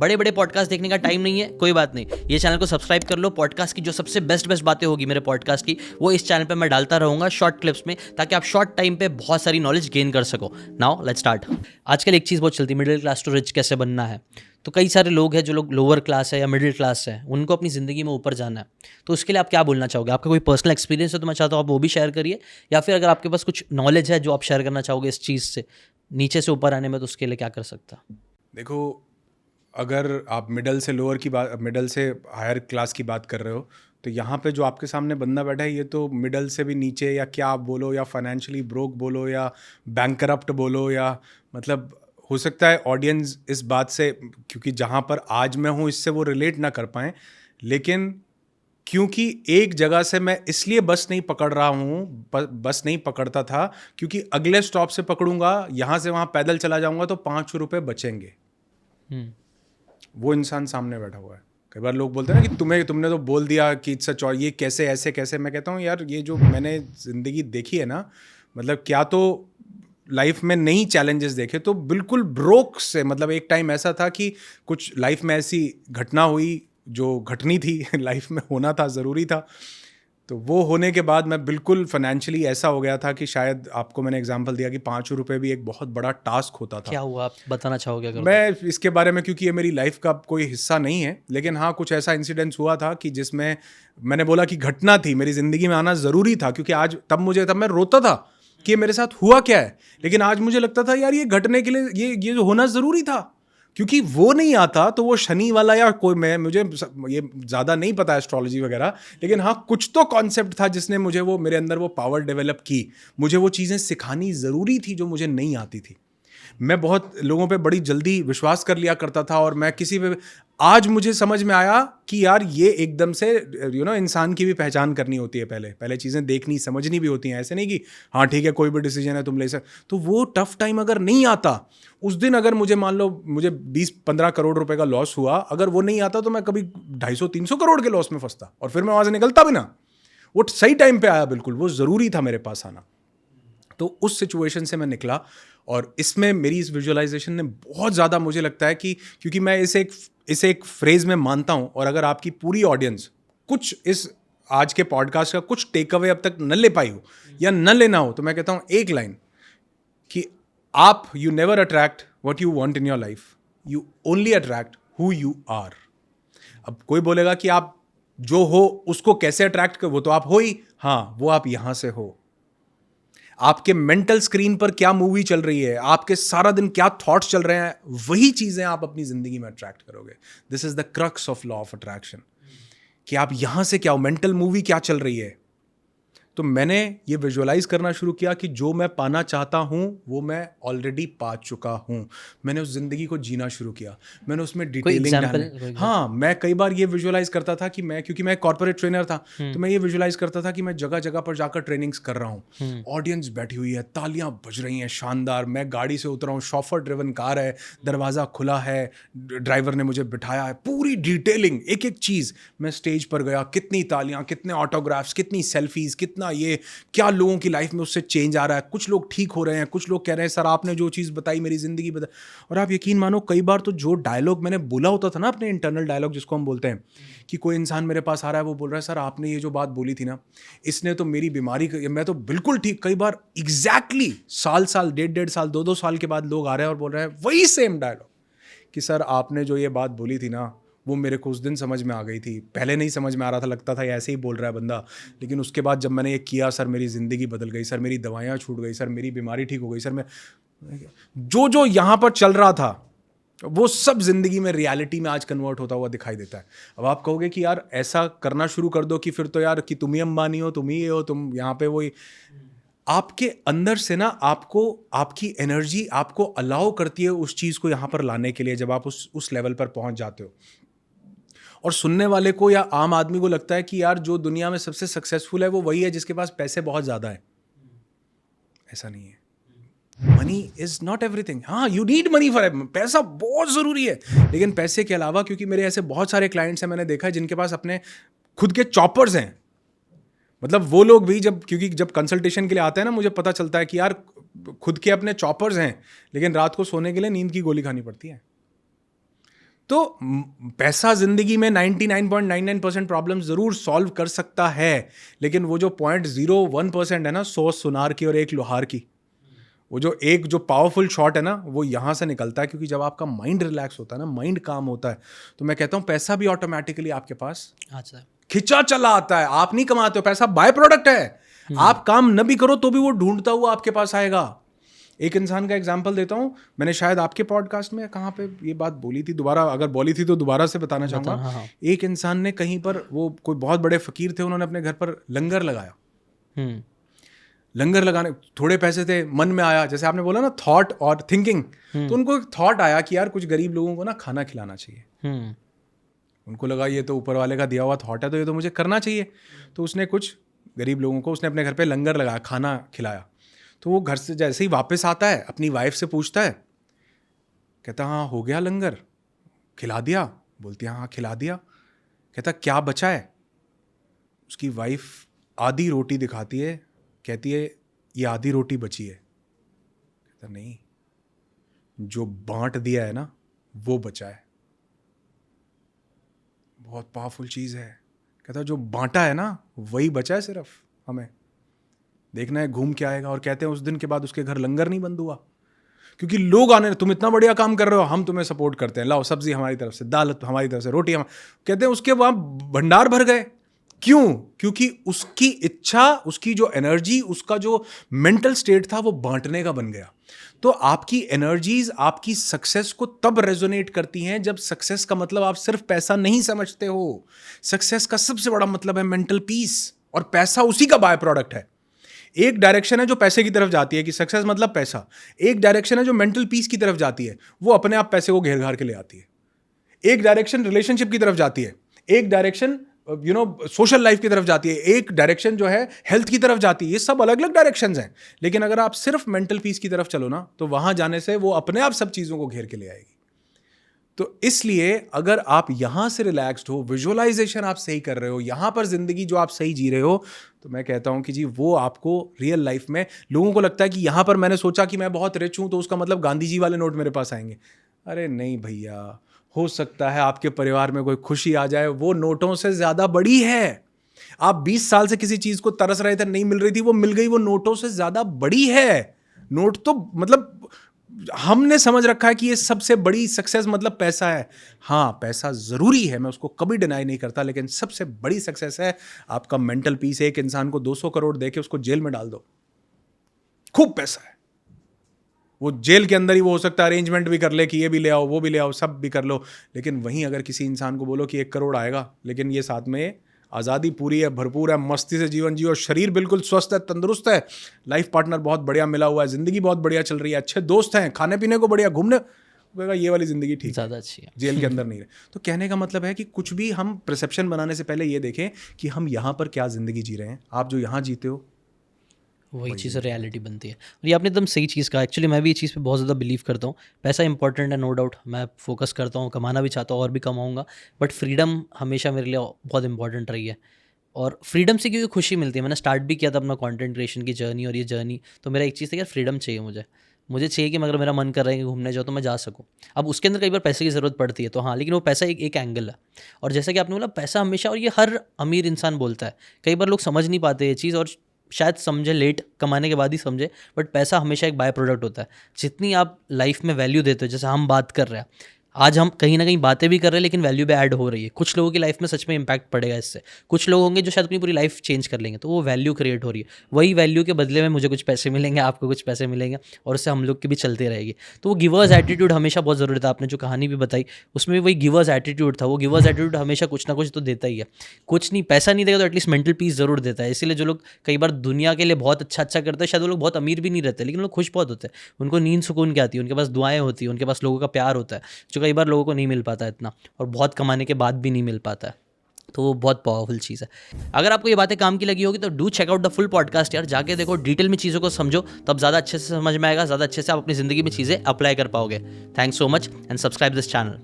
बड़े बड़े पॉडकास्ट देखने का टाइम नहीं है, कोई बात नहीं, ये चैनल को सब्सक्राइब कर लो। पॉडकास्ट की जो सबसे बेस्ट बातें होगी मेरे पॉडकास्ट की, वो इस चैनल पे मैं डालता रहूँगा शॉर्ट क्लिप्स में, ताकि आप शॉर्ट टाइम पे बहुत सारी नॉलेज गेन कर सको। Now let's start. आजकल एक चीज़ बहुत चलती है, मिडिल क्लास टू रिच कैसे बनना है। तो कई सारे लोग हैं जो लोग लोअर क्लास है या मिडिल क्लास है, उनको अपनी ज़िंदगी में ऊपर जाना है। तो उसके लिए आप क्या बोलना चाहोगे? आपका कोई पर्सनल एक्सपीरियंस है तो मैं चाहता हूँ आप वो भी शेयर करिए, या फिर अगर आपके पास कुछ नॉलेज है जो आप शेयर करना चाहोगे इस चीज़ से नीचे से ऊपर आने में, तो उसके लिए क्या कर सकता? देखो, अगर आप मिडल से लोअर की बात, मिडल से हायर क्लास की बात कर रहे हो, तो यहाँ पे जो आपके सामने बंदा बैठा है, ये तो मिडल से भी नीचे, या क्या आप बोलो, या फाइनेंशियली ब्रोक बोलो, या बैंकरप्ट बोलो, या मतलब हो सकता है ऑडियंस इस बात से, क्योंकि जहाँ पर आज मैं हूँ इससे वो रिलेट ना कर पाएँ, लेकिन क्योंकि एक जगह से मैं इसलिए बस नहीं पकड़ रहा हूँ, बस नहीं पकड़ता था, क्योंकि अगले स्टॉप से पकड़ूंगा, यहाँ से वहाँ पैदल चला जाऊँगा तो 5 रुपये बचेंगे। वो इंसान सामने बैठा हुआ है। कई बार लोग बोलते हैं ना कि तुमने तो बोल दिया कि इट्स अ, ये कैसे ऐसे कैसे। मैं कहता हूँ यार, ये जो मैंने ज़िंदगी देखी है ना, मतलब क्या तो लाइफ में नई चैलेंजेस देखे, तो बिल्कुल ब्रोक से, मतलब एक टाइम ऐसा था कि कुछ लाइफ में ऐसी घटना हुई जो घटनी थी लाइफ में होना था, ज़रूरी था। तो वो होने के बाद मैं बिल्कुल फाइनेंशियली ऐसा हो गया था कि शायद आपको मैंने एग्जांपल दिया कि 5 रुपये भी एक बहुत बड़ा टास्क होता था। क्या हुआ, आप बताना चाहोगे अगर? मैं इसके बारे में, क्योंकि ये मेरी लाइफ का कोई हिस्सा नहीं है, लेकिन हाँ कुछ ऐसा इंसिडेंस हुआ था कि जिसमें मैंने बोला कि घटना थी, मेरी ज़िंदगी में आना ज़रूरी था, क्योंकि आज तब मैं रोता था कि मेरे साथ हुआ क्या है, लेकिन आज मुझे लगता था यार ये घटने के लिए ये जो होना ज़रूरी था, क्योंकि वो नहीं आता तो वो शनि वाला या कोई, मुझे ये ज़्यादा नहीं पता एस्ट्रोलॉजी वगैरह, लेकिन हाँ कुछ तो कॉन्सेप्ट था जिसने मुझे वो, मेरे अंदर वो पावर डेवलप की, मुझे वो चीज़ें सिखानी ज़रूरी थी जो मुझे नहीं आती थी। मैं बहुत लोगों पे बड़ी जल्दी विश्वास कर लिया करता था, और मैं किसी पे, आज मुझे समझ में आया कि यार ये एकदम से इंसान की भी पहचान करनी होती है, पहले चीज़ें देखनी समझनी भी होती हैं। ऐसे नहीं कि हाँ ठीक है कोई भी डिसीजन है तुम ले सकते, तो वो टफ टाइम अगर नहीं आता उस दिन, अगर मुझे मान लो मुझे 20-15 करोड़ रुपए का लॉस हुआ, अगर वो नहीं आता तो मैं कभी 250-300 करोड़ के लॉस में फंसता, और फिर मैं वहाँ से निकलता भी ना। वो सही टाइम पे आया, बिल्कुल वो ज़रूरी था मेरे पास आना। तो उस सिचुएशन से मैं निकला, और इसमें मेरी इस विजुअलाइजेशन ने बहुत ज़्यादा, मुझे लगता है कि क्योंकि मैं इसे एक फ्रेज में मानता हूँ, और अगर आपकी पूरी ऑडियंस कुछ इस आज के पॉडकास्ट का कुछ टेक अवे अब तक न ले पाई हो या न लेना हो, तो मैं कहता हूँ एक लाइन कि you never attract what you want in your life, you only attract who you are. अब कोई बोलेगा कि आप जो हो उसको कैसे अट्रैक्ट कर, वो तो आप हो ही, हाँ वो आप यहां से हो। आपके मेंटल स्क्रीन पर क्या मूवी चल रही है, आपके सारा दिन क्या थॉट्स चल रहे हैं, वही चीजें आप अपनी जिंदगी में अट्रैक्ट करोगे। This is the crux of law of attraction, कि आप यहां से क्या हो, मेंटल मूवी क्या चल रही है। तो मैंने ये विजुअलाइज करना शुरू किया कि जो मैं पाना चाहता हूँ वो मैं ऑलरेडी पा चुका हूँ। मैंने उस ज़िंदगी को जीना शुरू किया, मैंने उसमें डिटेलिंग डालने, हाँ मैं कई बार ये विजुअलाइज करता था कि क्योंकि मैं कॉर्पोरेट ट्रेनर था, तो मैं ये विजुअलाइज करता था कि मैं जगह जगह पर जाकर ट्रेनिंग्स कर रहा हूँ, ऑडियंस बैठी हुई है, तालियां बज रही हैं शानदार, मैं गाड़ी से उतरा हूँ, शॉफर ड्रिवन कार है, दरवाज़ा खुला है, ड्राइवर ने मुझे बिठाया है, पूरी डिटेलिंग एक एक चीज़। मैं स्टेज पर गया, कितनी तालियां, कितने ऑटोग्राफ्स, कितनी सेल्फीज, कितना ये क्या लोगों की लाइफ में उससे चेंज आ रहा है, कुछ लोग ठीक हो रहे हैं, कुछ लोग कह रहे हैं सर आपने जो चीज़ बताई मेरी ज़िंदगी बदल। और आप यकीन मानो कई बार तो जो डायलॉग मैंने बोला होता था ना, अपने इंटरनल डायलॉग जिसको हम बोलते हैं, कि कोई इंसान मेरे पास आ रहा है, वो बोल रहा है सर आपने ये जो बात बोली थी ना, इसने तो मेरी बीमारी, मैं तो बिल्कुल ठीक। कई बार एग्जैक्टली साल 1.5 साल 2 साल के बाद लोग आ रहे हैं और बोल रहे हैं वही सेम डायलॉग, कि सर आपने जो ये बात बोली थी ना, वो मेरे को उस दिन समझ में आ गई थी, पहले नहीं समझ में आ रहा था, लगता था ऐसे ही बोल रहा है बंदा, लेकिन उसके बाद जब मैंने ये किया सर मेरी ज़िंदगी बदल गई, सर मेरी दवाइयाँ छूट गई, सर मेरी बीमारी ठीक हो गई, सर मैं जो यहाँ पर चल रहा था वो सब ज़िंदगी में रियलिटी में आज कन्वर्ट होता हुआ दिखाई देता है। अब आप कहोगे कि यार ऐसा करना शुरू कर दो कि फिर तो यार कि तुम ही अंबानी हो, तुम ही ये हो, तुम यहाँ पे वही। आपके अंदर से ना आपको, आपकी एनर्जी आपको अलाउ करती है उस चीज़ को यहाँ पर लाने के लिए, जब आप उस लेवल पर पहुँच जाते हो। और सुनने वाले को या आम आदमी को लगता है कि यार जो दुनिया में सबसे सक्सेसफुल है वो वही है जिसके पास पैसे बहुत ज़्यादा है। ऐसा नहीं है। Money is not everything. हाँ यू नीड मनी फॉर, पैसा बहुत ज़रूरी है, लेकिन पैसे के अलावा, क्योंकि मेरे ऐसे बहुत सारे क्लाइंट्स हैं, मैंने देखा है जिनके पास अपने खुद के चॉपर्स हैं। मतलब वो लोग भी क्योंकि जब कंसल्टेशन के लिए आते हैं ना, मुझे पता चलता है कि यार खुद के अपने चॉपर्स हैं, लेकिन रात को सोने के लिए नींद की गोली खानी पड़ती है। तो पैसा जिंदगी में 99.99% प्रॉब्लम जरूर सॉल्व कर सकता है, लेकिन वो जो 0.01% है ना 100 सुनार की और 1 लोहार की, वो जो पावरफुल शॉट है ना वो यहाँ से निकलता है, क्योंकि जब आपका माइंड रिलैक्स होता है ना, माइंड काम होता है, तो मैं कहता हूँ पैसा भी ऑटोमेटिकली आपके पास अच्छा, खिंचा चला आता है। आप नहीं कमाते हो, पैसा बाय प्रोडक्ट है। आप काम न भी करो तो भी वो ढूंढता हुआ आपके पास आएगा। एक इंसान का एग्जांपल देता हूं, मैंने शायद आपके पॉडकास्ट में कहाँ पे ये बात बोली थी, दोबारा अगर बोली थी तो दोबारा से बताना चाहूंगा। हाँ। एक इंसान ने कहीं पर, वो कोई बहुत बड़े फकीर थे, उन्होंने अपने घर पर लंगर लगाया। लंगर लगाने थोड़े पैसे थे, मन में आया, जैसे आपने बोला ना थॉट और थिंकिंग, तो उनको एक थॉट आया कि यार कुछ गरीब लोगों को ना खाना खिलाना चाहिए। उनको लगा ये तो ऊपर वाले का दिया हुआ थॉट है, तो ये तो मुझे करना चाहिए। तो उसने कुछ गरीब लोगों को उसने अपने घर पे लंगर लगाया, खाना खिलाया। तो वो घर से जैसे ही वापस आता है अपनी वाइफ से पूछता है, कहता हाँ हो गया लंगर, खिला दिया? बोलती है हाँ खिला दिया। कहता क्या बचा है? उसकी वाइफ आधी रोटी दिखाती है, कहती है ये आधी रोटी बची है। कहता नहीं, जो बांट दिया है ना वो बचा है। बहुत पावरफुल चीज़ है। कहता जो बांटा है ना वही बचा है, सिर्फ हमें देखना है घूम के आएगा। और कहते हैं उस दिन के बाद उसके घर लंगर नहीं बंद हुआ, क्योंकि लोग आने, तुम इतना बढ़िया काम कर रहे हो, हम तुम्हें सपोर्ट करते हैं, लाओ सब्जी हमारी तरफ से, दाल हमारी तरफ से, रोटी हम, कहते हैं उसके वहां भंडार भर गए। क्यों? क्योंकि उसकी इच्छा, उसकी जो एनर्जी, उसका जो मेंटल स्टेट था वो बांटने का बन गया। तो आपकी एनर्जीज आपकी सक्सेस को तब रेजोनेट करती हैं जब सक्सेस का मतलब आप सिर्फ पैसा नहीं समझते हो। सक्सेस का सबसे बड़ा मतलब है मेंटल पीस, और पैसा उसी का बाय प्रोडक्ट है। एक डायरेक्शन है जो पैसे की तरफ जाती है कि सक्सेस मतलब पैसा, एक डायरेक्शन है जो मेंटल पीस की तरफ जाती है, वो अपने आप पैसे को घेर घार के ले आती है। एक डायरेक्शन रिलेशनशिप की तरफ जाती है, एक डायरेक्शन सोशल लाइफ की तरफ जाती है, एक डायरेक्शन जो है हेल्थ की तरफ जाती है। ये सब अलग अलग डायरेक्शंस हैं, लेकिन अगर आप सिर्फ मेंटल पीस की तरफ चलो ना, तो वहां जाने से वो अपने आप सब चीजों को घेर के ले आएगी। तो इसलिए अगर आप यहां से रिलैक्स्ड हो, विजुअलाइजेशन आप सही कर रहे हो, यहां पर जिंदगी जो आप सही जी रहे हो, तो मैं कहता हूं कि जी वो आपको रियल लाइफ में, लोगों को लगता है कि यहां पर मैंने सोचा कि मैं बहुत रिच हूं तो उसका मतलब गांधी जी वाले नोट मेरे पास आएंगे। अरे नहीं भैया, हो सकता है आपके परिवार में कोई खुशी आ जाए, वो नोटों से ज्यादा बड़ी है। आप 20 साल से किसी चीज को तरस रहे थे, नहीं मिल रही थी, वो मिल गई, वो नोटों से ज्यादा बड़ी है। नोट तो मतलब हमने समझ रखा है कि ये सबसे बड़ी सक्सेस मतलब पैसा है। हाँ पैसा जरूरी है, मैं उसको कभी डिनाई नहीं करता, लेकिन सबसे बड़ी सक्सेस है आपका मेंटल पीस। एक इंसान को 200 करोड़ देके उसको जेल में डाल दो, खूब पैसा है, वो जेल के अंदर ही वो हो सकता है अरेंजमेंट भी कर ले कि ये भी ले आओ, वो भी ले आओ, सब भी कर लो। लेकिन वहीं अगर किसी इंसान को बोलो कि 1 करोड़ आएगा, लेकिन ये साथ में आज़ादी पूरी है, भरपूर है, मस्ती से जीवन जियो, शरीर बिल्कुल स्वस्थ है, तंदुरुस्त है, लाइफ पार्टनर बहुत बढ़िया मिला हुआ है, जिंदगी बहुत बढ़िया चल रही है, अच्छे दोस्त हैं, खाने पीने को बढ़िया, घूमने, ये वाली जिंदगी ठीक ज़्यादा अच्छी है, जेल के अंदर नहीं रहे। तो कहने का मतलब है कि कुछ भी हम परसेप्शन बनाने से पहले ये देखें कि हम यहाँ पर क्या ज़िंदगी जी रहे हैं। आप जो यहाँ जीते हो वही चीज़ रियलिटी बनती है। और ये आपने एकदम सही चीज़ कहा। एक्चुअली मैं भी ये चीज़ पे बहुत ज़्यादा बिलीव करता हूँ। पैसा इंपॉर्टेंट है, नो डाउट, मैं फोकस करता हूँ, कमाना भी चाहता हूँ और भी कमाऊँगा, बट फ्रीडम हमेशा मेरे लिए बहुत इंपॉर्टेंट रही है। और फ्रीडम से क्योंकि खुशी मिलती है। मैंने स्टार्ट भी किया था अपना कंटेंट क्रिएशन की जर्नी, और ये जर्नी तो मेरा एक चीज़ था यार, फ्रीडम चाहिए मुझे चाहिए कि अगर मेरा मन कर रहा है कि घूमने जाओ तो मैं जा सकूँ। अब उसके अंदर कई बार पैसे की ज़रूरत पड़ती है, तो हाँ, लेकिन वो पैसा एक एंगल है। और जैसा कि आपने बोला पैसा हमेशा, और ये हर अमीर इंसान बोलता है, कई बार लोग समझ नहीं पाते ये चीज़, और शायद समझे लेट, कमाने के बाद ही समझे, बट पैसा हमेशा एक बाय प्रोडक्ट होता है। जितनी आप लाइफ में वैल्यू देते हो, जैसे हम बात कर रहे हैं आज, हम कहीं ना कहीं बातें भी कर रहे हैं लेकिन वैल्यू भी ऐड हो रही है। कुछ लोगों की लाइफ में सच में इंपैक्ट पड़ेगा इससे, कुछ लोग होंगे जो शायद अपनी पूरी लाइफ चेंज कर लेंगे, तो वो वैल्यू क्रिएट हो रही है। वही वैल्यू के बदले में मुझे कुछ पैसे मिलेंगे, आपको कुछ पैसे मिलेंगे, और उससे हम लोग की भी चलती रहेगी। तो वो गिवर्स एटीट्यूड हमेशा बहुत ज़रूरी था। आपने जो कहानी भी बताई उसमें भी वही गिवर्स एटीट्यूड था। वो गिवर्स एटीट्यूड हमेशा कुछ ना कुछ तो देता ही है। कुछ नहीं, पैसा नहीं देगा तो एटलीस्ट मेंटल पीस ज़रूर देता है। इसीलिए जो लोग कई बार दुनिया के लिए बहुत अच्छा करते हैं, शायद वो लोग बहुत अमीर भी नहीं रहते, लेकिन लोग खुश बहुत होते हैं। उनको नींद सुकून की आती है, उनके पास दुआएं होती है, उनके पास लोगों का प्यार होता है, जो कई बार लोगों को नहीं मिल पाता है इतना, और बहुत कमाने के बाद भी नहीं मिल पाता है। तो वो बहुत पावरफुल चीज़ है। अगर आपको ये बातें काम की लगी होगी तो do check out the full podcast यार, जाके देखो, डिटेल में चीज़ों को समझो, तब ज़्यादा अच्छे से समझ में आएगा, ज़्यादा अच्छे से आप अपनी ज़िंदगी में चीज़ें अप्लाई कर पाओगे। Thanks so much and subscribe this channel.